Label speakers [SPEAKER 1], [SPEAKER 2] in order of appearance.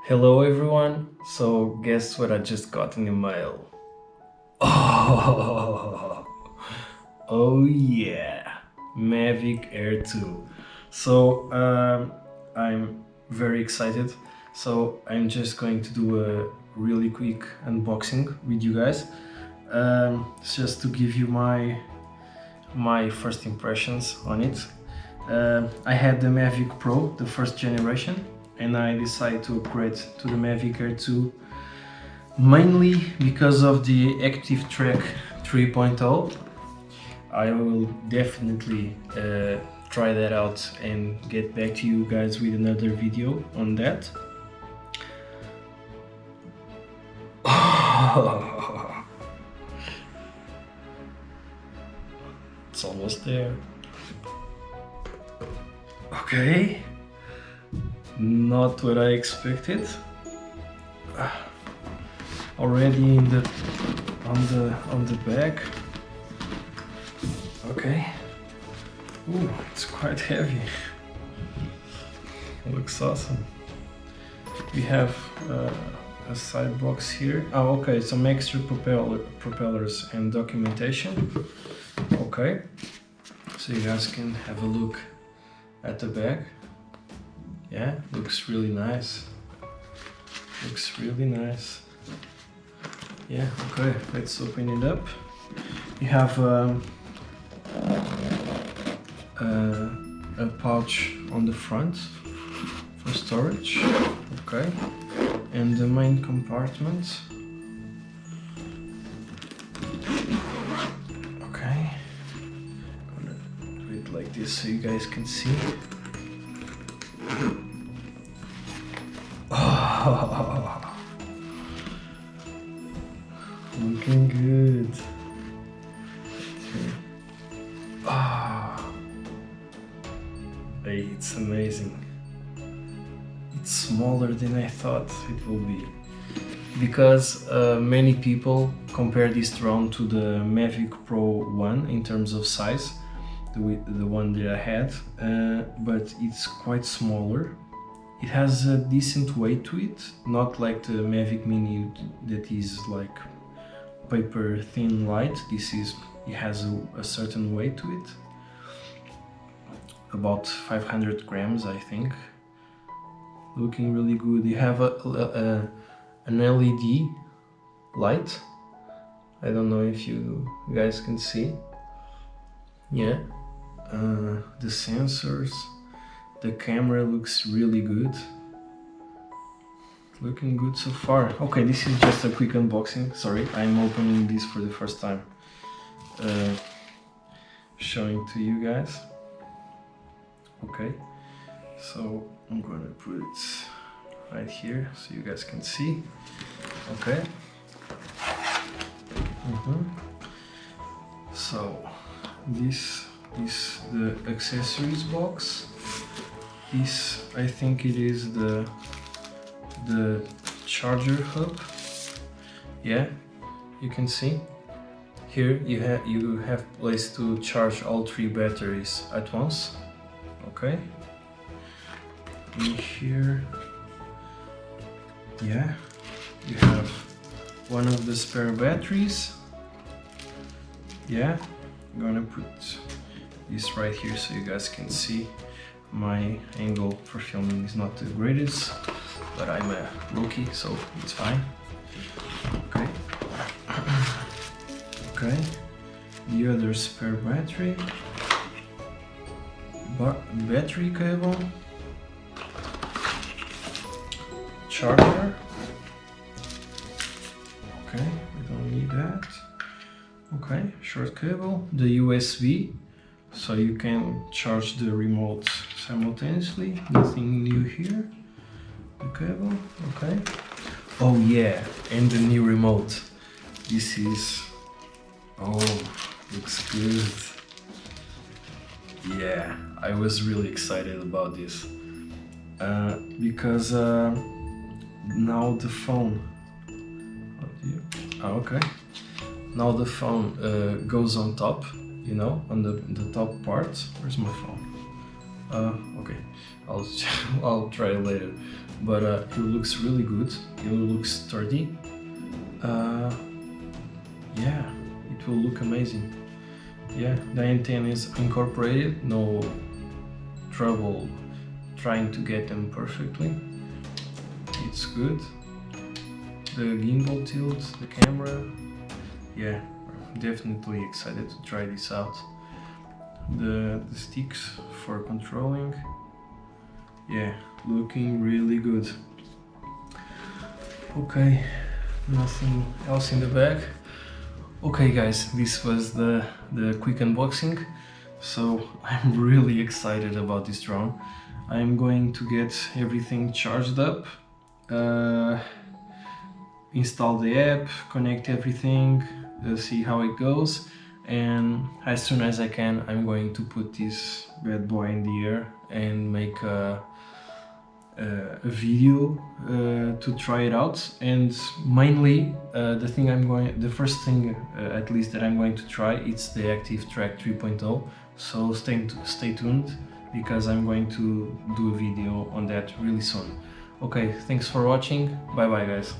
[SPEAKER 1] Hello everyone, so guess what I just got in the mail? Oh, oh yeah, Mavic Air 2. So I'm very excited. So I'm just going to do a really quick unboxing with you guys. Just to give you my first impressions on it. I had the Mavic Pro, the first generation, and I decided to upgrade to the Mavic Air 2 mainly because of the Active Track 3.0. I will definitely try that out and get back to you guys with another video on that. It's almost there. Okay, not what I expected. Already in the on the back. Okay. Ooh, it's quite heavy. Looks awesome. We have a side box here. Oh, okay, some extra propellers and documentation. Okay, so you guys can have a look at the back. Yeah, looks really nice. Looks really nice. Yeah, okay, let's open it up. You have a pouch on the front for storage. Okay, and the main compartment. Okay, I'm gonna do it like this so you guys can see. Oh, looking good. Ah, hey, it's amazing. It's smaller than I thought it will be, because many people compare this drone to the Mavic Pro 1 in terms of size, the one that I had, but it's quite smaller. It has a decent weight to it, not like the Mavic Mini that is like paper thin light. It has a certain weight to it, about 500 grams I think. Looking really good. You have an LED light. I don't know if you guys can see. Yeah, the sensors, the camera looks really good. Looking good so far. Okay, this is just a quick unboxing. Sorry, I'm opening this for the first time. Showing to you guys. Okay, so I'm gonna put it right here so you guys can see. Okay. So this is the accessories box. This, I think it is the charger hub. Yeah, you can see here you have place to charge all 3 batteries at once. Okay, in here, yeah, you have one of the spare batteries. Yeah, I'm gonna put this right here so you guys can see. My angle for filming is not the greatest, but I'm a rookie, so it's fine. Okay. Okay, the other spare battery, battery cable, charger. Okay, we don't need that. Okay, short cable, the USB, so you can charge the remote simultaneously. Nothing new here. The cable, okay. Oh yeah, and the new remote. This is, oh, looks good. Yeah, I was really excited about this because now the phone. Oh, okay. Now the phone goes on top, you know, on the top part. Where's my phone? Okay, I'll try it later. but it looks really good. It looks sturdy. Yeah, it will look amazing. Yeah, the antenna is incorporated, no trouble trying to get them perfectly. It's good. The gimbal tilt, the camera. Yeah, definitely excited to try this out. The sticks for controlling. Yeah, looking really good. Okay, nothing else in the bag. Okay guys, this was the quick unboxing. So I'm really excited about this drone. I'm going to get everything charged up, install the app, connect everything, see how it goes, and as soon as I can, I'm going to put this bad boy in the air and make a video to try it out. And mainly the first thing at least that I'm going to try, it's the Active Track 3.0. So stay tuned, because I'm going to do a video on that really soon. Okay, thanks for watching. Bye bye guys.